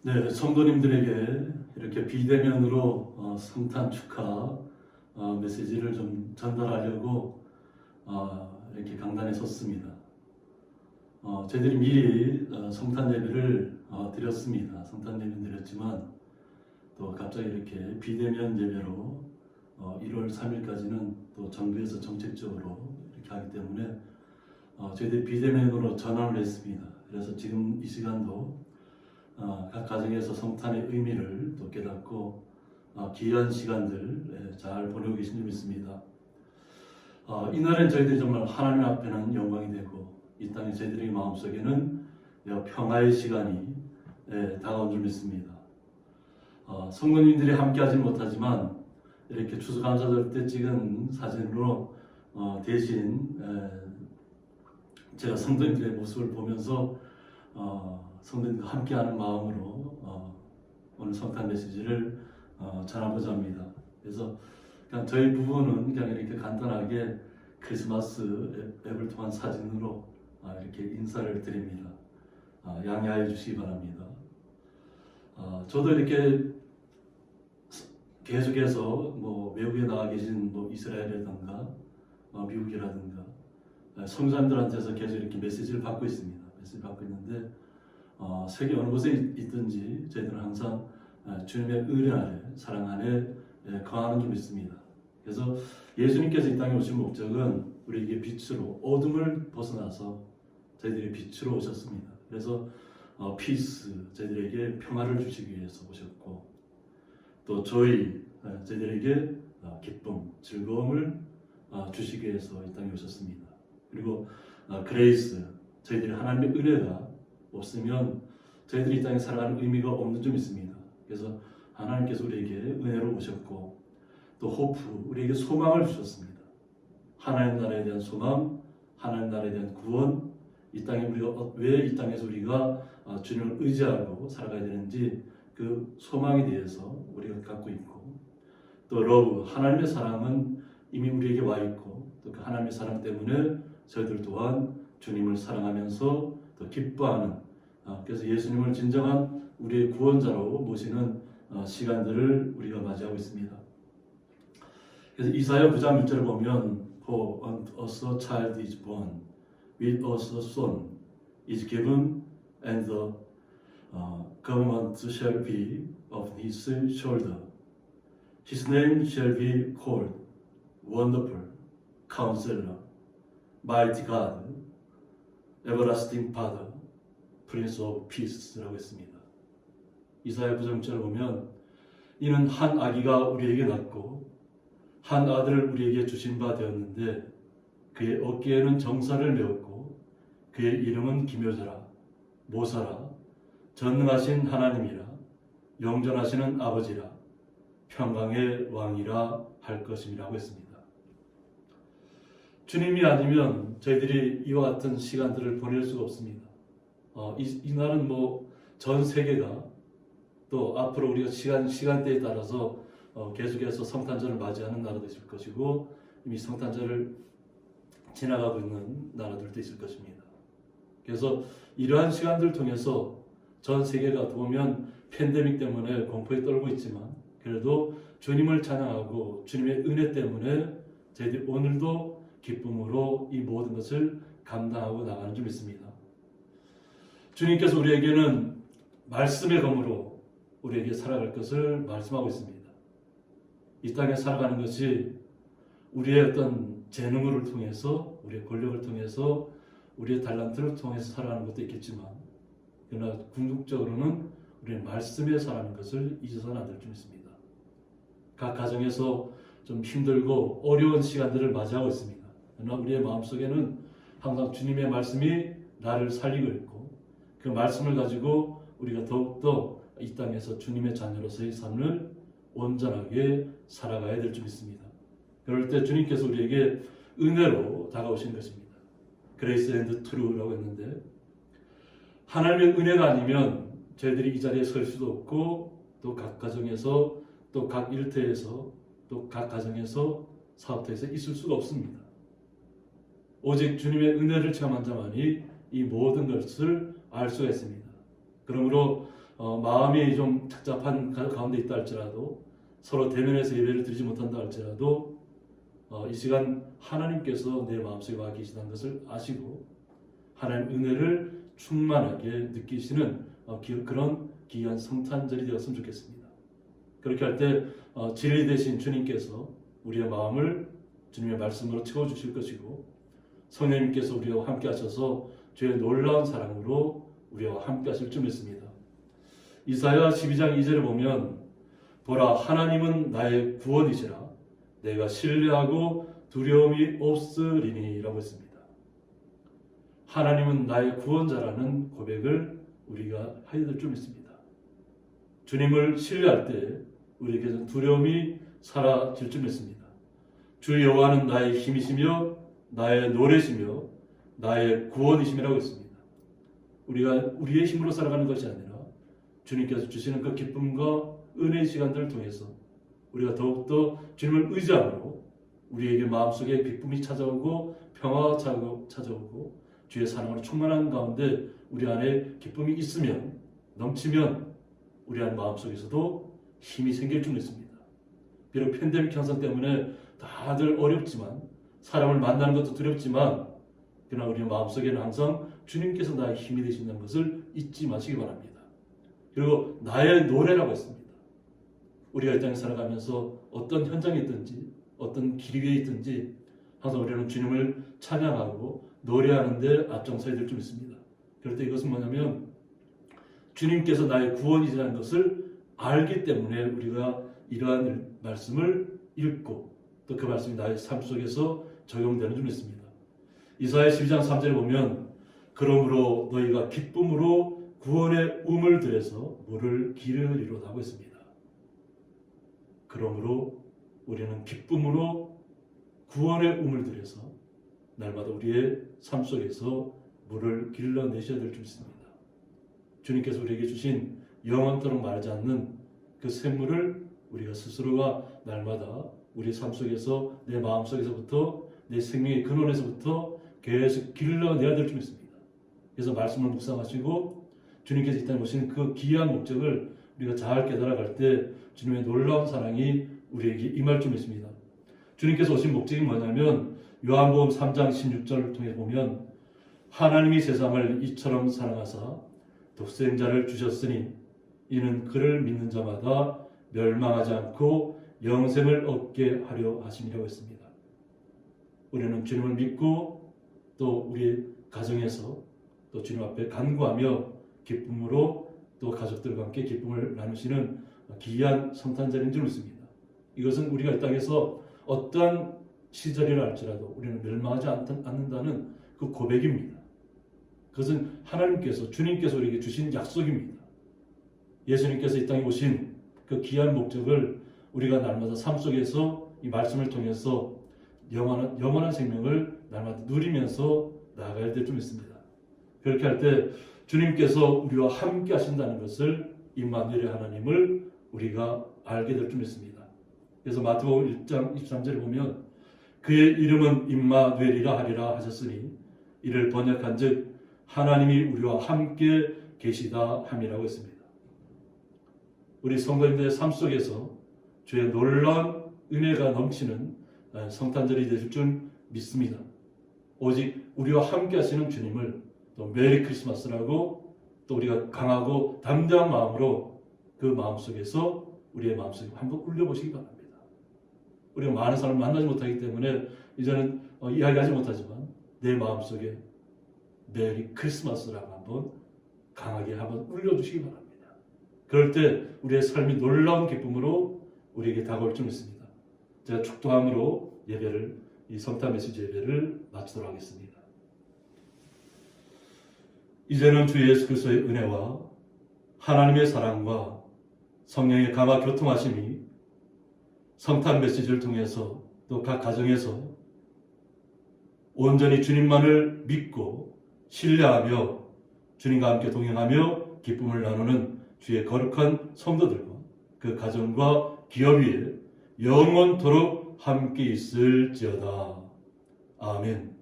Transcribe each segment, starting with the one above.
네, 성도님들에게 이렇게 비대면으로 성탄 축하 메시지를 좀 전달하려고 이렇게 강단에 섰습니다. 저희들이 미리 성탄 예배를 드렸습니다. 성탄 예배 드렸지만 또 갑자기 이렇게 비대면 예배로 1월 3일까지는 또 정부에서 정책적으로 이렇게 하기 때문에 저희들이 비대면으로 전환을 했습니다. 그래서 지금 이 시간도 각 가정에서 성탄의 의미를 또 깨닫고 귀한 시간들 잘 보내고 계신 줄 믿습니다. 이날은 저희들이 정말 하나님 앞에는 영광이 되고 이 땅에 저희들의 마음속에는 평화의 시간이 다가온 줄 믿습니다. 성도님들이 함께하지 못하지만 이렇게 추수감사절 때 찍은 사진으로 대신 제가 성도님들의 모습을 보면서 성도님과 함께하는 마음으로 오늘 성탄 메시지를 전하고자 합니다. 그래서 그냥 저희 부부는 그냥 이렇게 간단하게 크리스마스 앱을 통한 사진으로 이렇게 인사를 드립니다. 양해하여 주시기 바랍니다. 저도 이렇게 계속해서 외국에 나가 계신 이스라엘이라든가 미국이라든가 성도님들한테서 계속 이렇게 메시지를 받고 있습니다. 메시지를 받고 있는데 세계 어느 곳에 있든지 저희들은 항상 주님의 은혜 아래 사랑 안에 거하는 줄 믿습니다. 그래서 예수님께서 이 땅에 오신 목적은 우리에게 빛으로 어둠을 벗어나서 저희들이 빛으로 오셨습니다. 그래서 피스 저희들에게 평화를 주시기 위해서 오셨고 또 저희들에게 기쁨, 즐거움을 주시기 위해서 이 땅에 오셨습니다. 그리고 그레이스 저희들이 하나님의 은혜가 없으면 저희들이 이 땅에 살아가는 의미가 없는 줄 믿습니다. 그래서 하나님께서 우리에게 은혜로 오셨고 또 호프 우리에게 소망을 주셨습니다. 하나님 나라에 대한 소망, 하나님 나라에 대한 구원, 이 땅에 우리가 왜 이 땅에서 우리가 주님을 의지하고 살아가야 되는지 그 소망에 대해서 우리가 갖고 있고 또 러브 하나님의 사랑은 이미 우리에게 와 있고 또 그 하나님의 사랑 때문에 저희들 또한 주님을 사랑하면서 더 기뻐하는 그래서 예수님을 진정한 우리의 구원자로 모시는 시간들을 우리가 맞이하고 있습니다. 그래서 이사야 9장 1절을 보면 For unto us a child is born, with us a son is given, and the government shall be of his shoulder. His name shall be called Wonderful, Counselor, Mighty God, Everlasting Father, Prince of Peace라고 했습니다. 이사야 9장 1절을 보면 이는 한 아기가 우리에게 낳고 한 아들을 우리에게 주신 바 되었는데 그의 어깨에는 정사를 메었고 그의 이름은 기묘자라 모사라 전능하신 하나님이라 영존하시는 아버지라 평강의 왕이라 할 것임이라고 했습니다. 주님이 아니면 저희들이 이와 같은 시간들을 보낼 수가 없습니다. 이날은 전 세계가 또 앞으로 우리가 시간대에 따라서 계속해서 성탄절을 맞이하는 나라도 있을 것이고 이미 성탄절을 지나가고 있는 나라들도 있을 것입니다. 그래서 이러한 시간들을 통해서 전 세계가 보면 팬데믹 때문에 공포에 떨고 있지만 그래도 주님을 찬양하고 주님의 은혜 때문에 저희들이 오늘도 기쁨으로 이 모든 것을 감당하고 나가는 줄 믿습니다. 주님께서 우리에게는 말씀의 검으로 우리에게 살아갈 것을 말씀하고 있습니다. 이 땅에 살아가는 것이 우리의 어떤 재능을 통해서 우리의 권력을 통해서 우리의 달란트를 통해서 살아가는 것도 있겠지만 그러나 궁극적으로는 우리의 말씀의 사람인 것을 잊어서는 안 될 줄 믿습니다. 각 가정에서 좀 힘들고 어려운 시간들을 맞이하고 있습니다. 그러나 우리의 마음속에는 항상 주님의 말씀이 나를 살리고 있고 그 말씀을 가지고 우리가 더욱더 이 땅에서 주님의 자녀로서의 삶을 온전하게 살아가야 될 줄 믿습니다. 그럴 때 주님께서 우리에게 은혜로 다가오신 것입니다. 그레이스 앤드 트루라고 했는데 하나님의 은혜가 아니면 저희들이 이 자리에 설 수도 없고 또 각 가정에서 또 각 일터에서 또 각 가정에서 사업터에서 있을 수가 없습니다. 오직 주님의 은혜를 체험한 자만이 이 모든 것을 알 수가 있습니다. 그러므로 마음이 좀 착잡한 가운데 있다 할지라도 서로 대면해서 예배를 드리지 못한다 할지라도 이 시간 하나님께서 내 마음속에 와 계시다는 것을 아시고 하나님 은혜를 충만하게 느끼시는 그런 귀한 성탄절이 되었으면 좋겠습니다. 그렇게 할 때 진리 되신 주님께서 우리의 마음을 주님의 말씀으로 채워주실 것이고 성령님께서 우리와 함께 하셔서 주의 놀라운 사랑으로 우리와 함께 하실 줄 믿습니다. 이사야 12장 2절을 보면 보라 하나님은 나의 구원이시라 내가 신뢰하고 두려움이 없으리니 라고 했습니다. 하나님은 나의 구원자라는 고백을 우리가 해야 될 줄 믿습니다. 주님을 신뢰할 때 우리에게는 두려움이 사라질 줄 믿습니다. 주 여호와는 나의 힘이시며 나의 노래시며 나의 구원이심이라고 했습니다. 우리가 우리의 힘으로 살아가는 것이 아니라 주님께서 주시는 그 기쁨과 은혜의 시간들을 통해서 우리가 더욱더 주님을 의지함으로 우리에게 마음속에 기쁨이 찾아오고 평화가 찾아오고 주의 사랑으로 충만한 가운데 우리 안에 기쁨이 있으면 넘치면 우리 안 마음속에서도 힘이 생길 줄 믿습니다. 비록 팬데믹 현상 때문에 다들 어렵지만 사람을 만나는 것도 두렵지만 그러나 우리 마음속에는 항상 주님께서 나의 힘이 되신다는 것을 잊지 마시기 바랍니다. 그리고 나의 노래라고 했습니다. 우리가 이 땅에 살아가면서 어떤 현장에 있든지 어떤 길 위에 있든지 항상 우리는 주님을 찬양하고 노래하는데 앞장서야 될 줄 믿습니다. 그럴 때 이것은 뭐냐면 주님께서 나의 구원이라는 것을 알기 때문에 우리가 이러한 말씀을 읽고 또 그 말씀이 나의 삶 속에서 적용되는 줄 믿습니다. 이사야 12장 3절에 보면 그러므로 너희가 기쁨으로 구원의 우물 들에서 물을 기르리로다 하고 있습니다. 그러므로 우리는 기쁨으로 구원의 우물 들에서 날마다 우리의 삶 속에서 물을 길러내셔야 될 줄 믿습니다. 주님께서 우리에게 주신 영원토록 마르지 않는 그 샘물을 우리가 스스로가 날마다 우리 삶 속에서 내 마음 속에서부터 내 생명의 근원에서부터 계속 길러내야 될 줄 믿습니다. 그래서 말씀을 묵상하시고 주님께서 이 땅에 오신 그 귀한 목적을 우리가 잘 깨달아갈 때 주님의 놀라운 사랑이 우리에게 임할 줄 믿습니다. 주님께서 오신 목적이 뭐냐면 요한복음 3장 16절을 통해 보면 하나님이 세상을 이처럼 사랑하사 독생자를 주셨으니 이는 그를 믿는 자마다 멸망하지 않고 영생을 얻게 하려 하심이라고 했습니다. 우리는 주님을 믿고 또 우리 가정에서 또 주님 앞에 간구하며 기쁨으로 또 가족들과 함께 기쁨을 나누시는 귀한 성탄절인 줄 믿습니다. 이것은 우리가 이 땅에서 어떠한 시절이라 할지라도 우리는 멸망하지 않는다는 그 고백입니다. 그것은 하나님께서 주님께서 우리에게 주신 약속입니다. 예수님께서 이 땅에 오신 그 귀한 목적을 우리가 날마다 삶 속에서 이 말씀을 통해서 영원한 생명을 날마다 누리면서 나아가야 될 줄 믿습니다. 그렇게 할 때 주님께서 우리와 함께 하신다는 것을 임마누엘의 하나님을 우리가 알게 될 줄 믿습니다. 그래서 마태복음 1장 23절에 보면 그의 이름은 임마누엘이라 하리라 하셨으니 이를 번역한즉 하나님이 우리와 함께 계시다 함이라고 했습니다. 우리 성도님들의 삶 속에서 주의 놀라운 은혜가 넘치는 성탄절이 되실 줄 믿습니다. 오직 우리와 함께 하시는 주님을 또 메리 크리스마스라고 또 우리가 강하고 담대한 마음으로 그 마음속에서 우리의 마음속에 한번 울려보시기 바랍니다. 우리가 많은 사람을 만나지 못하기 때문에 이제는 이야기하지 못하지만 내 마음속에 메리 크리스마스라고 한번 강하게 한번 울려주시기 바랍니다. 그럴 때 우리의 삶이 놀라운 기쁨으로 우리에게 다가올 줄 믿습니다. 제가 축도함으로 이 성탄 메시지 예배를 마치도록 하겠습니다. 이제는 주 예수 그리스도의 은혜와 하나님의 사랑과 성령의 감화 교통하심이 성탄 메시지를 통해서 또 각 가정에서 온전히 주님만을 믿고 신뢰하며 주님과 함께 동행하며 기쁨을 나누는 주의 거룩한 성도들과 그 가정과 기업 위에 영원토록 함께 있을지어다. 아멘.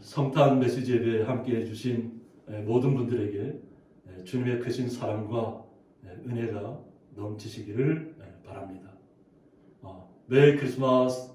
성탄 메시지 예배에 함께 해주신 모든 분들에게 주님의 크신 사랑과 은혜가 넘치시기를 바랍니다. 메리 크리스마스.